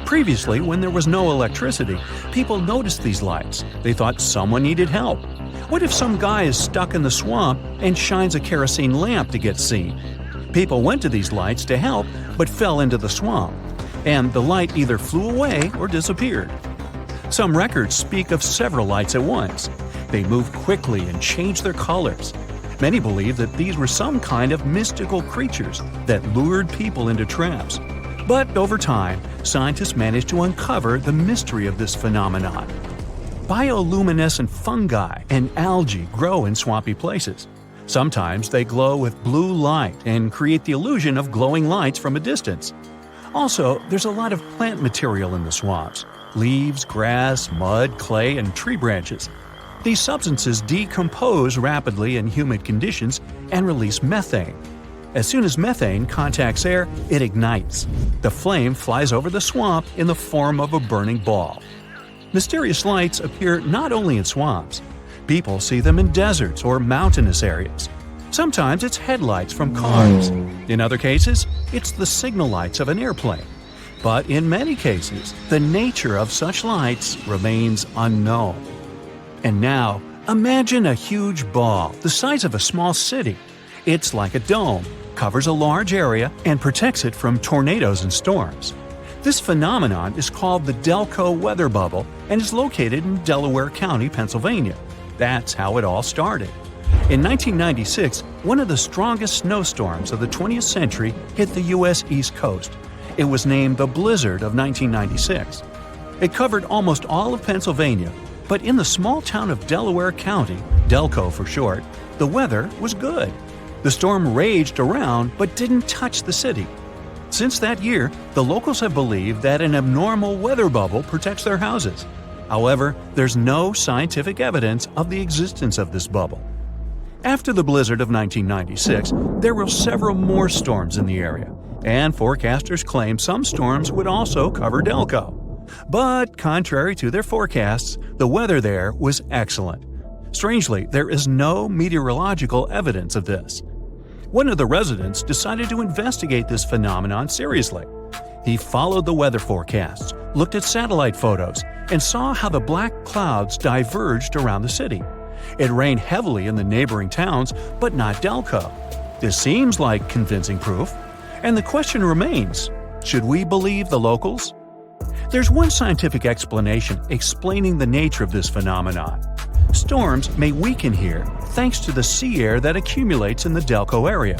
Previously, when there was no electricity, people noticed these lights. They thought someone needed help. What if some guy is stuck in the swamp and shines a kerosene lamp to get seen? People went to these lights to help but fell into the swamp, and the light either flew away or disappeared. Some records speak of several lights at once. They moved quickly and changed their colors. Many believe that these were some kind of mystical creatures that lured people into traps. But over time, scientists managed to uncover the mystery of this phenomenon. Bioluminescent fungi and algae grow in swampy places. Sometimes they glow with blue light and create the illusion of glowing lights from a distance. Also, there's a lot of plant material in the swamps: leaves, grass, mud, clay, and tree branches. These substances decompose rapidly in humid conditions and release methane. As soon as methane contacts air, it ignites. The flame flies over the swamp in the form of a burning ball. Mysterious lights appear not only in swamps. People see them in deserts or mountainous areas. Sometimes it's headlights from cars. In other cases, it's the signal lights of an airplane. But in many cases, the nature of such lights remains unknown. And now, imagine a huge ball the size of a small city. It's like a dome, covers a large area, and protects it from tornadoes and storms. This phenomenon is called the Delco weather bubble and is located in Delaware County, Pennsylvania. That's how it all started. In 1996, one of the strongest snowstorms of the 20th century hit the U.S. East Coast. It was named the Blizzard of 1996. It covered almost all of Pennsylvania, but in the small town of Delaware County, Delco for short, the weather was good. The storm raged around but didn't touch the city. Since that year, the locals have believed that an abnormal weather bubble protects their houses. However, there's no scientific evidence of the existence of this bubble. After the blizzard of 1996, there were several more storms in the area, and forecasters claimed some storms would also cover Delco. But contrary to their forecasts, the weather there was excellent. Strangely, there is no meteorological evidence of this. One of the residents decided to investigate this phenomenon seriously. He followed the weather forecasts, looked at satellite photos, and saw how the black clouds diverged around the city. It rained heavily in the neighboring towns, but not Delco. This seems like convincing proof. And the question remains, should we believe the locals? There's one scientific explanation explaining the nature of this phenomenon. Storms may weaken here thanks to the sea air that accumulates in the Delco area.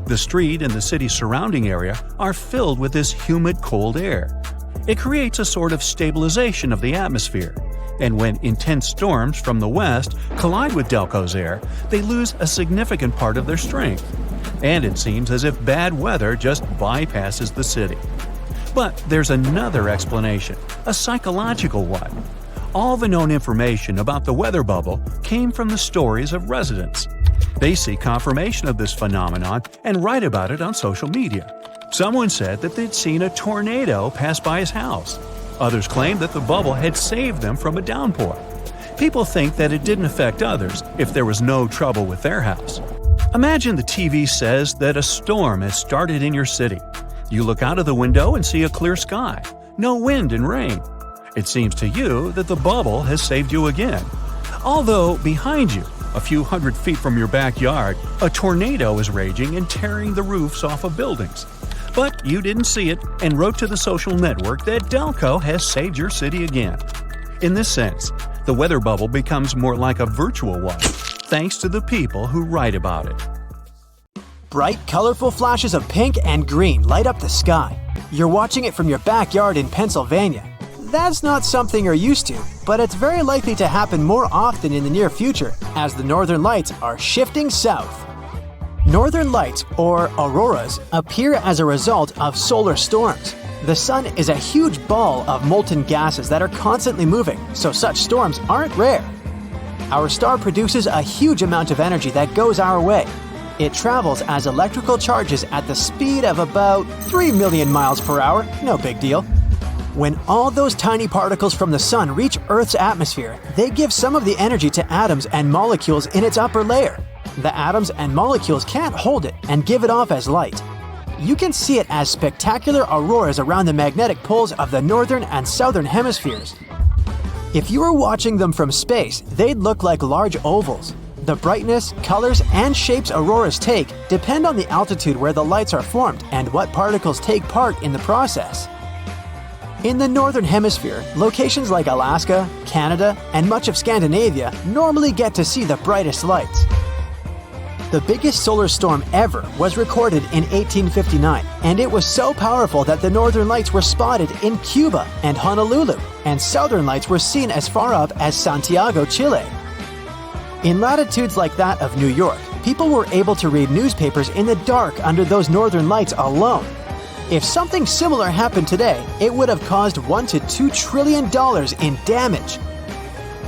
The street and the city's surrounding area are filled with this humid, cold air. It creates a sort of stabilization of the atmosphere, and when intense storms from the west collide with Delco's air, they lose a significant part of their strength. And it seems as if bad weather just bypasses the city. But there's another explanation, a psychological one. All the known information about the weather bubble came from the stories of residents. They see confirmation of this phenomenon and write about it on social media. Someone said that they'd seen a tornado pass by his house. Others claimed that the bubble had saved them from a downpour. People think that it didn't affect others if there was no trouble with their house. Imagine the TV says that a storm has started in your city. You look out of the window and see a clear sky, no wind and rain. It seems to you that the bubble has saved you again. Although behind you, a few hundred feet from your backyard, a tornado is raging and tearing the roofs off of buildings. But you didn't see it and wrote to the social network that Delco has saved your city again. In this sense, the weather bubble becomes more like a virtual one, thanks to the people who write about it. Bright, colorful flashes of pink and green light up the sky. You're watching it from your backyard in Pennsylvania. That's not something you're used to, but it's very likely to happen more often in the near future as the northern lights are shifting south. Northern lights, or auroras, appear as a result of solar storms. The sun is a huge ball of molten gases that are constantly moving, so such storms aren't rare. Our star produces a huge amount of energy that goes our way. It travels as electrical charges at the speed of about 3 million miles per hour, no big deal. When all those tiny particles from the sun reach Earth's atmosphere, they give some of the energy to atoms and molecules in its upper layer. The atoms and molecules can't hold it and give it off as light. You can see it as spectacular auroras around the magnetic poles of the northern and southern hemispheres. If you were watching them from space, they'd look like large ovals. The brightness, colors, and shapes auroras take depend on the altitude where the lights are formed and what particles take part in the process. In the Northern Hemisphere, locations like Alaska, Canada, and much of Scandinavia normally get to see the brightest lights. The biggest solar storm ever was recorded in 1859, and it was so powerful that the northern lights were spotted in Cuba and Honolulu, and southern lights were seen as far up as Santiago, Chile. In latitudes like that of New York, people were able to read newspapers in the dark under those northern lights alone. If something similar happened today, it would have caused $1 to $2 trillion in damage.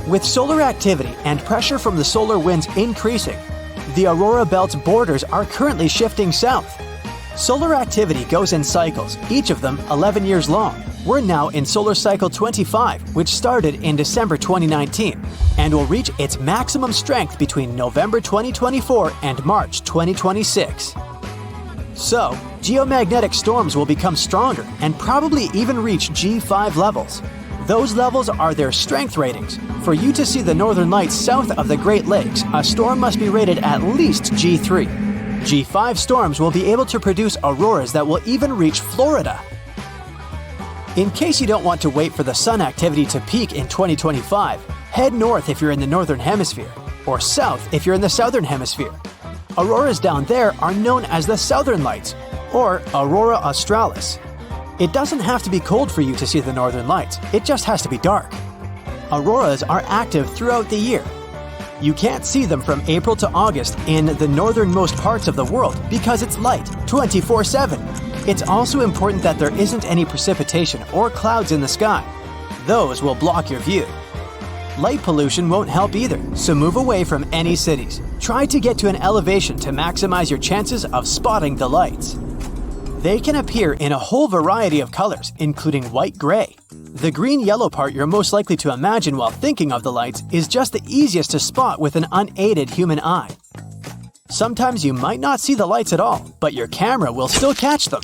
With solar activity and pressure from the solar winds increasing, the aurora belt's borders are currently shifting south. Solar activity goes in cycles, each of them 11 years long. We're now in solar cycle 25, which started in December 2019, and will reach its maximum strength between November 2024 and March 2026. So, geomagnetic storms will become stronger and probably even reach G5 levels. Those levels are their strength ratings. For you to see the northern lights south of the Great Lakes, a storm must be rated at least G3. G5 storms will be able to produce auroras that will even reach Florida. In case you don't want to wait for the sun activity to peak in 2025, head north if you're in the northern hemisphere, or south if you're in the southern hemisphere. Auroras down there are known as the southern lights, or aurora australis. It doesn't have to be cold for you to see the northern lights, it just has to be dark. Auroras are active throughout the year. You can't see them from April to August in the northernmost parts of the world because it's light 24/7. It's also important that there isn't any precipitation or clouds in the sky. Those will block your view. Light pollution won't help either, so move away from any cities. Try to get to an elevation to maximize your chances of spotting the lights. They can appear in a whole variety of colors, including white-gray. The green-yellow part you're most likely to imagine while thinking of the lights is just the easiest to spot with an unaided human eye. Sometimes you might not see the lights at all, but your camera will still catch them.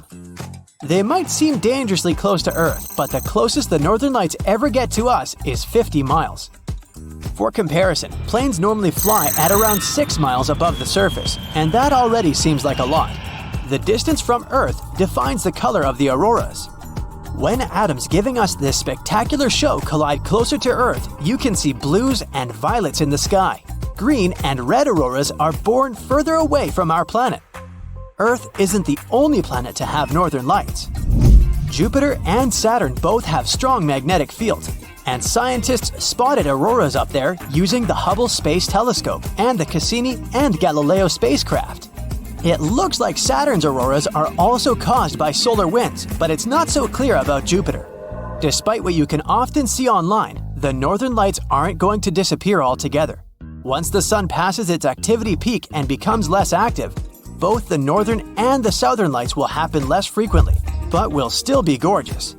They might seem dangerously close to Earth, but the closest the northern lights ever get to us is 50 miles. For comparison, planes normally fly at around 6 miles above the surface, and that already seems like a lot. The distance from Earth defines the color of the auroras. When atoms giving us this spectacular show collide closer to Earth, you can see blues and violets in the sky. Green and red auroras are born further away from our planet. Earth isn't the only planet to have northern lights. Jupiter and Saturn both have strong magnetic fields, and scientists spotted auroras up there using the Hubble Space Telescope and the Cassini and Galileo spacecraft. It looks like Saturn's auroras are also caused by solar winds, but it's not so clear about Jupiter. Despite what you can often see online, the northern lights aren't going to disappear altogether. Once the sun passes its activity peak and becomes less active, both the northern and the southern lights will happen less frequently, but will still be gorgeous.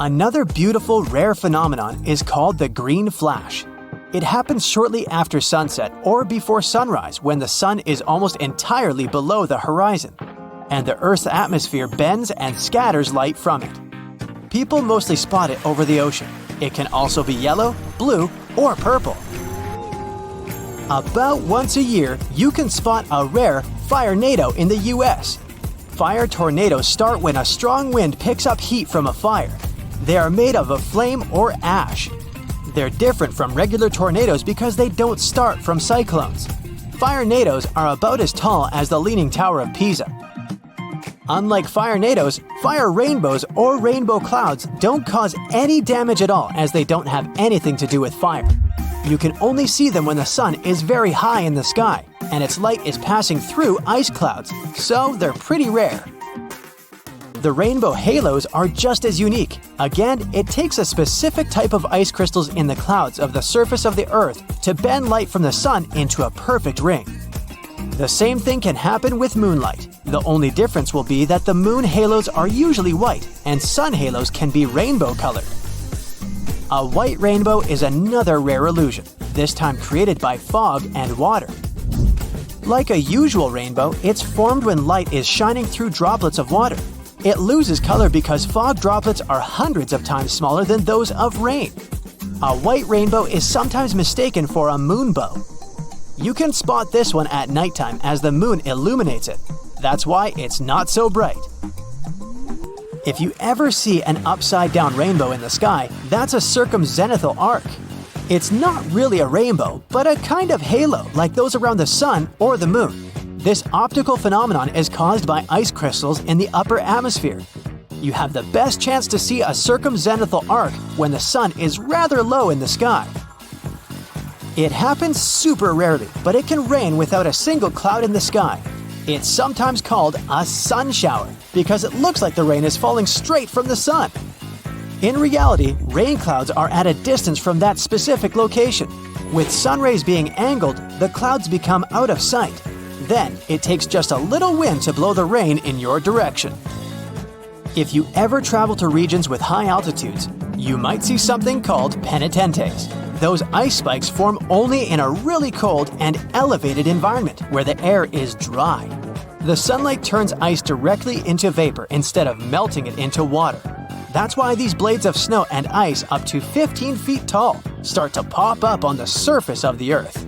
Another beautiful, rare phenomenon is called the green flash. It happens shortly after sunset or before sunrise when the sun is almost entirely below the horizon, and the Earth's atmosphere bends and scatters light from it. People mostly spot it over the ocean. It can also be yellow, blue, or purple. About once a year, you can spot a rare firenado in the US. Fire tornadoes start when a strong wind picks up heat from a fire. They are made of a flame or ash. They're different from regular tornadoes because they don't start from cyclones. Firenadoes are about as tall as the Leaning Tower of Pisa. Unlike firenadoes, fire rainbows or rainbow clouds don't cause any damage at all as they don't have anything to do with fire. You can only see them when the sun is very high in the sky, and its light is passing through ice clouds, so they're pretty rare. The rainbow halos are just as unique. Again, it takes a specific type of ice crystals in the clouds of the surface of the Earth to bend light from the sun into a perfect ring. The same thing can happen with moonlight. The only difference will be that the moon halos are usually white, and sun halos can be rainbow colored. A white rainbow is another rare illusion, this time created by fog and water. Like a usual rainbow, it's formed when light is shining through droplets of water. It loses color because fog droplets are hundreds of times smaller than those of rain. A white rainbow is sometimes mistaken for a moonbow. You can spot this one at nighttime as the moon illuminates it. That's why it's not so bright. If you ever see an upside-down rainbow in the sky, that's a circumzenithal arc. It's not really a rainbow, but a kind of halo like those around the sun or the moon. This optical phenomenon is caused by ice crystals in the upper atmosphere. You have the best chance to see a circumzenithal arc when the sun is rather low in the sky. It happens super rarely, but it can rain without a single cloud in the sky. It's sometimes called a sun shower because it looks like the rain is falling straight from the sun. In reality, rain clouds are at a distance from that specific location. With sun rays being angled, the clouds become out of sight. Then, it takes just a little wind to blow the rain in your direction. If you ever travel to regions with high altitudes, you might see something called penitentes. Those ice spikes form only in a really cold and elevated environment where the air is dry. The sunlight turns ice directly into vapor instead of melting it into water. That's why these blades of snow and ice up to 15 feet tall start to pop up on the surface of the Earth.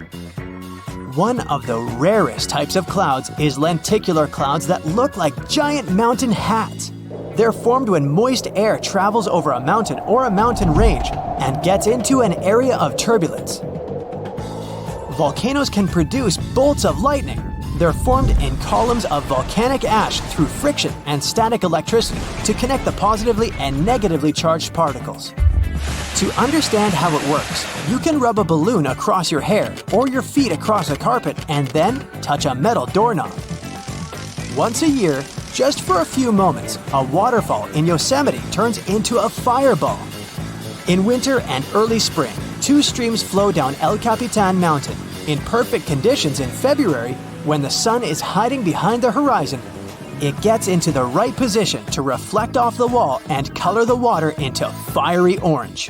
One of the rarest types of clouds is lenticular clouds that look like giant mountain hats. They're formed when moist air travels over a mountain or a mountain range and gets into an area of turbulence. Volcanoes can produce bolts of lightning. They're formed in columns of volcanic ash through friction and static electricity to connect the positively and negatively charged particles. To understand how it works, you can rub a balloon across your hair or your feet across a carpet and then touch a metal doorknob. Once a year, just for a few moments, a waterfall in Yosemite turns into a fireball. In winter and early spring, two streams flow down El Capitan Mountain. In perfect conditions in February, when the sun is hiding behind the horizon, it gets into the right position to reflect off the wall and color the water into fiery orange.